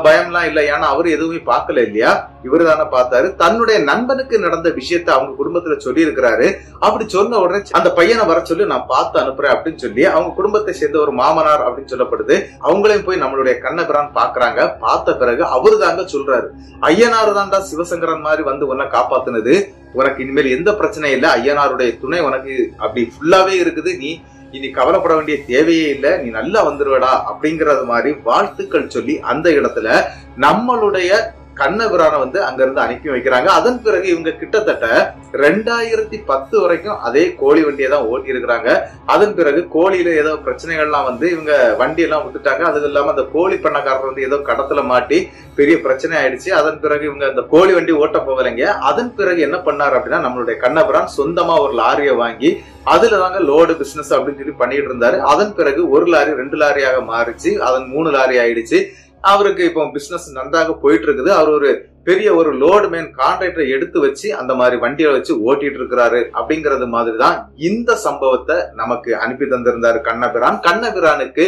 பயம்லாம் இல்ல, ஏன்னா அவரு எதுவுமே பார்க்கல இல்லையா, இவரு தானே பார்த்தாரு. தன்னுடைய நண்பனுக்கு நடந்த விஷயத்த அவங்க குடும்பத்துல சொல்லி இருக்கிறாரு. அப்படி சொன்ன உடனே அந்த பையனை வர சொல்லி நான் பார்த்து அனுப்புறேன் அப்படின்னு சொல்லி அவங்க குடும்பத்தை சேர்ந்த ஒரு மாமனார் அப்படின்னு சொல்லப்படுது, அவங்களையும் போய் நம்மளுடைய கண்ணபிரான் பாக்குறாங்க. பார்த்த பிறகு அவரு தாங்க சொல்றாரு, ஐயனார் தான்டா சிவசங்கரன் மாதிரி வந்து உன்னை காப்பாத்துனது, உனக்கு இனிமேல் எந்த பிரச்சனையும் இல்லை, ஐயனாருடைய துணை உனக்கு அப்படி ஃபுல்லாவே இருக்குது, நீ இனி கவலைப்பட வேண்டிய தேவையே இல்லை, நீ நல்லா வந்துருவடா அப்படிங்கறது மாதிரி வாழ்த்துக்கள் சொல்லி அந்த இடத்துல நம்மளுடைய கண்ணபிரானை வந்து அங்க இருந்து அனுப்பி வைக்கிறாங்க. அதன் பிறகு இவங்க கிட்டத்தட்ட 2010 வரைக்கும் அதே கோழி வண்டியை தான் ஓட்டி இருக்கிறாங்க. அதன் பிறகு கோழியில ஏதோ பிரச்சனைகள்லாம் வந்து இவங்க வண்டியெல்லாம் விட்டுட்டாங்க. அது இல்லாம அந்த கோழி பண்ணக்காரர் வந்து ஏதோ கடத்துல மாட்டி பெரிய பிரச்சனை ஆயிடுச்சு. அதன் பிறகு இவங்க அந்த கோழி வண்டி ஓட்ட போகலைங்க. அதன் பிறகு என்ன பண்ணாரு அப்படின்னா, நம்மளுடைய கண்ணபிரான் சொந்தமா ஒரு லாரியை வாங்கி அதுல தாங்க லோடு பிசினஸ் அப்படின்னு சொல்லி பண்ணிட்டு இருந்தாரு. அதன் பிறகு 1 லாரி 2 லாரியாக மாறிச்சு. அதன் 3 லாரி ஆயிடுச்சு. அவருக்கு இப்போ பிசினஸ் நன்றாக போயிட்டு இருக்குது. அவர் ஒரு பெரிய ஒரு லோடுமேன் கான்ட்ராக்டரை எடுத்து வச்சு அந்த மாதிரி வண்டியை வச்சு ஓட்டிட்டு இருக்கிறாரு அப்படிங்கறது மாதிரிதான் இந்த சம்பவத்தை நமக்கு அனுப்பி தந்திருந்தாரு கண்ணபிரான். கண்ணபிரானுக்கு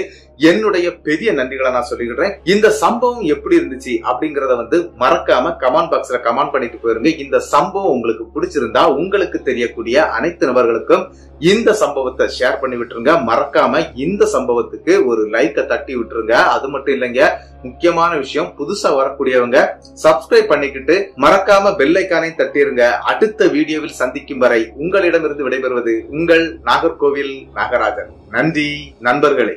என்னுடைய பெரிய நன்றிகளை நான் சொல்லிக்கிறேன். இந்த சம்பவம் எப்படி இருந்துச்சு அப்படிங்கறத மறக்காம கமெண்ட் பாக்ஸ்ல கமெண்ட் பண்ணிட்டு போயிருங்க. இந்த சம்பவம் உங்களுக்கு பிடிச்சிருந்தா உங்களுக்கு தெரியக்கூடிய அனைத்து நபர்களுக்கும் இந்த சம்பவத்தை ஷேர் பண்ணி விட்டுருங்க. மறக்காம இந்த சம்பவத்துக்கு ஒரு லைக்கை தட்டி விட்டுருங்க. அது மட்டும் இல்லைங்க, முக்கியமான விஷயம், புதுசா வரக்கூடியவங்க சப்ஸ்கிரைப் பண்ணிக்கிட்டு மறக்காம பெல் ஐகானை தட்டிருங்க. அடுத்த வீடியோவில் சந்திக்கும் வரை உங்களிடமிருந்து விடைபெறுவது உங்கள் நாகர்கோவில் நாகராஜன். நன்றி நண்பர்களே.